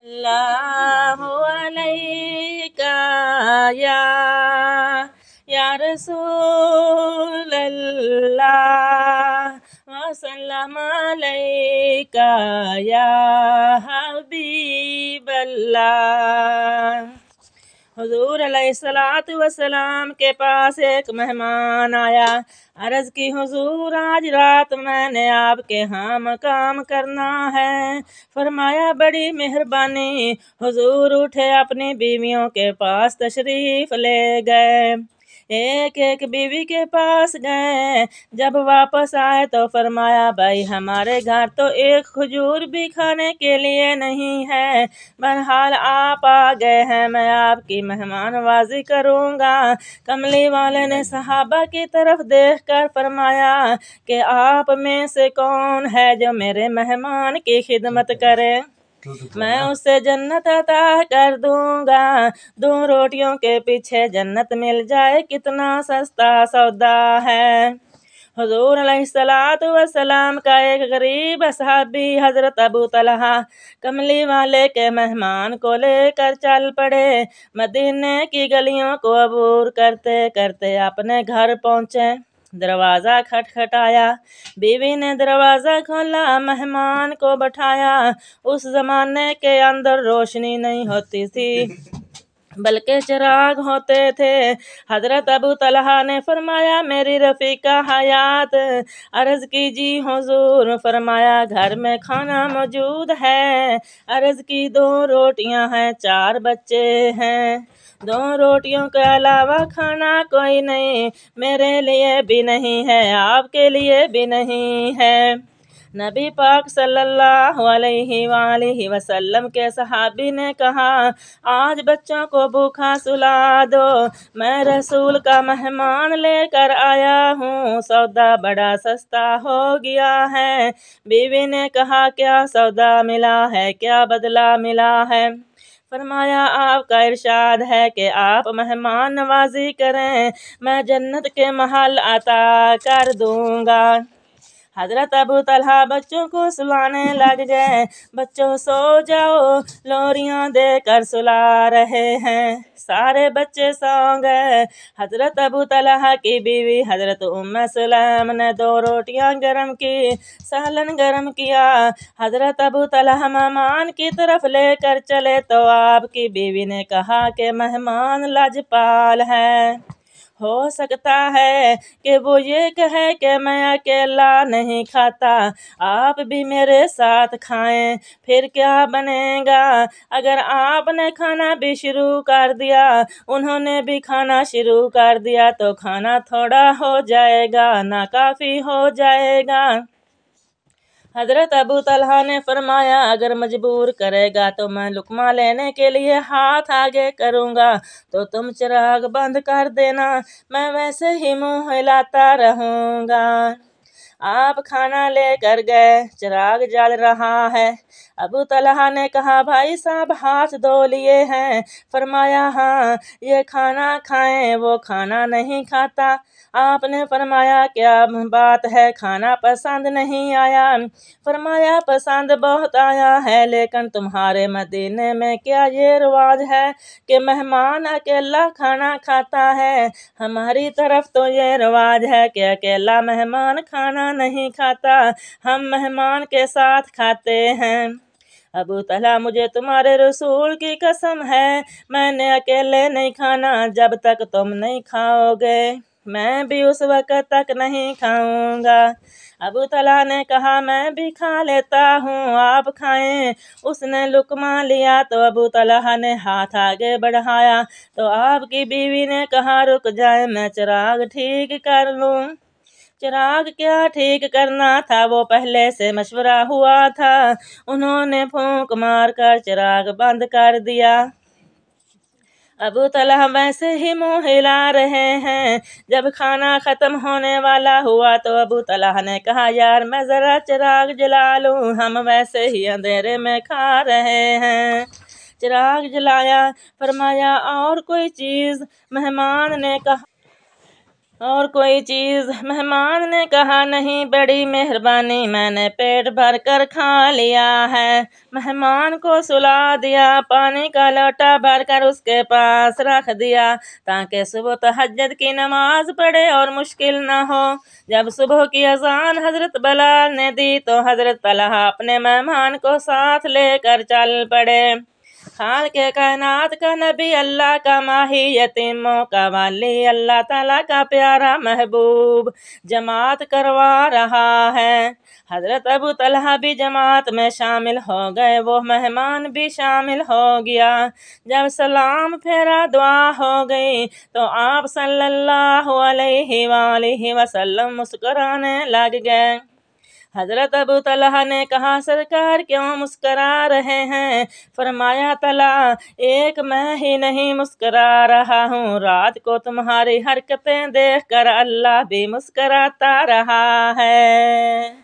अल्लाहु अलैका या रसूल अल्लाह वसल्लम अलैका या हबीब अल्लाह। हुजूर अलैहिस्सलातु वस्सलाम के पास एक मेहमान आया। अर्ज़ की हुजूर आज रात मैंने आपके यहाँ मकाम करना है। फरमाया बड़ी मेहरबानी। हुजूर उठे अपनी बीवियों के पास तशरीफ ले गए। एक एक बीवी के पास गए। जब वापस आए तो फरमाया भाई हमारे घर तो एक खजूर भी खाने के लिए नहीं है। बहरहाल आप आ गए हैं, मैं आपकी मेहमानवाजी करूँगा। कमली वाले ने सहाबा की तरफ देखकर फरमाया कि आप में से कौन है जो मेरे मेहमान की खिदमत करे, मैं उससे जन्नत अता कर दूंगा। 2 रोटियों के पीछे जन्नत मिल जाए, कितना सस्ता सौदा है। हुजूर अलैहिस्सलातु वस्सलाम का एक गरीब सहाबी हजरत अबू तलहा कमली वाले के मेहमान को लेकर चल पड़े। मदीने की गलियों को अबूर करते करते अपने घर पहुँचे। दरवाज़ा खटखटाया। बीवी ने दरवाज़ा खोला, मेहमान को बैठाया। उस जमाने के अंदर रोशनी नहीं होती थी बल्कि चिराग होते थे। हजरत अबू तलहा ने फरमाया मेरी रफ़ीका हयात। अर्ज़ की जी हुजूर। फरमाया घर में खाना मौजूद है। अर्ज़ की 2 रोटियां हैं, 4 बच्चे हैं। 2 रोटियों के अलावा खाना कोई नहीं, मेरे लिए भी नहीं है, आपके लिए भी नहीं है। नबी पाक सल्लल्लाहु अलैहि वसल्लम के सहाबी ने कहा आज बच्चों को भूखा सुला दो, मैं रसूल का मेहमान लेकर आया हूँ, सौदा बड़ा सस्ता हो गया है। बीवी ने कहा क्या सौदा मिला है, क्या बदला मिला है। फरमाया आपका इरशाद है कि आप मेहमान नवाजी करें, मैं जन्नत के महल अता कर दूंगा। हजरत अबू तलहा बच्चों को सुलाने लग गए। बच्चों सो जाओ, लोरियां देकर सुला रहे हैं। सारे बच्चे सो गए। हजरत अबू तलहा की बीवी हजरत उम्मे सुलैम ने 2 रोटियां गरम की, सालन गरम किया। हजरत अबू तलहा मेहमान की तरफ लेकर चले तो आपकी बीवी ने कहा कि मेहमान लजपाल है, हो सकता है कि वो ये कहे कि मैं अकेला नहीं खाता, आप भी मेरे साथ खाएं, फिर क्या बनेगा। अगर आपने खाना भी शुरू कर दिया, उन्होंने भी खाना शुरू कर दिया तो खाना थोड़ा हो जाएगा, नाकाफी हो जाएगा। हजरत अबू तलहा ने फरमाया अगर मजबूर करेगा तो मैं लुकमा लेने के लिए हाथ आगे करूँगा, तो तुम चिराग बंद कर देना, मैं वैसे ही मुंह हिलाता रहूँगा। आप खाना लेकर गए, चिराग जल रहा है। अबू तलहा ने कहा भाई साहब हाथ धो लिए हैं। फरमाया हाँ, ये खाना खाएं, वो खाना नहीं खाता। आपने फरमाया क्या बात है, खाना पसंद नहीं आया। फरमाया पसंद बहुत आया है, लेकिन तुम्हारे मदीने में क्या ये रिवाज है कि मेहमान अकेला खाना खाता है। हमारी तरफ तो ये रिवाज है कि अकेला मेहमान खाना नहीं खाता, हम मेहमान के साथ खाते हैं। अबू तलहा मुझे तुम्हारे रसूल की कसम है, मैंने अकेले नहीं खाना, जब तक तुम नहीं खाओगे मैं भी उस वक्त तक नहीं खाऊंगा। अबू तलहा ने कहा मैं भी खा लेता हूँ, आप खाएं। उसने लुकमा लिया तो अबू तलहा ने हाथ आगे बढ़ाया तो आपकी बीवी ने कहा रुक जाए, मैं चिराग ठीक कर लूँ। चिराग क्या ठीक करना था, वो पहले से मशवरा हुआ था। उन्होंने फूंक मार कर चिराग बंद कर दिया। अबू तलहा वैसे ही मुंह हिला रहे हैं। जब खाना खत्म होने वाला हुआ तो अबू तलहा ने कहा यार मैं जरा चिराग जला लूं, हम वैसे ही अंधेरे में खा रहे हैं। चिराग जलाया। फरमाया और कोई चीज। मेहमान ने कहा और कोई चीज़? मेहमान ने कहा नहीं, बड़ी मेहरबानी, मैंने पेट भर कर खा लिया है। मेहमान को सुला दिया, पानी का लोटा भर कर उसके पास रख दिया ताकि सुबह तहज्जुद की नमाज पढ़े और मुश्किल न हो। जब सुबह की अजान हजरत बिलाल ने दी तो हजरत तलहा अपने मेहमान को साथ लेकर चल पड़े। खाल के कायनात का नबी, अल्लाह का माही, यतीमों का वाली, अल्लाह ताला का प्यारा महबूब जमात करवा रहा है। हजरत अबू तलहा भी जमात में शामिल हो गए, वो मेहमान भी शामिल हो गया। जब सलाम फेरा दुआ हो गई तो आप सल्लल्लाहु अलैहि वसल्लम मुस्कुराने लग गए। हजरत अबू तलहा ने कहा, सरकार क्यों मुस्करा रहे हैं? फरमाया, तला एक मैं ही नहीं मुस्करा रहा हूँ, रात को तुम्हारी हरकतें देखकर अल्लाह भी मुस्कराता रहा है।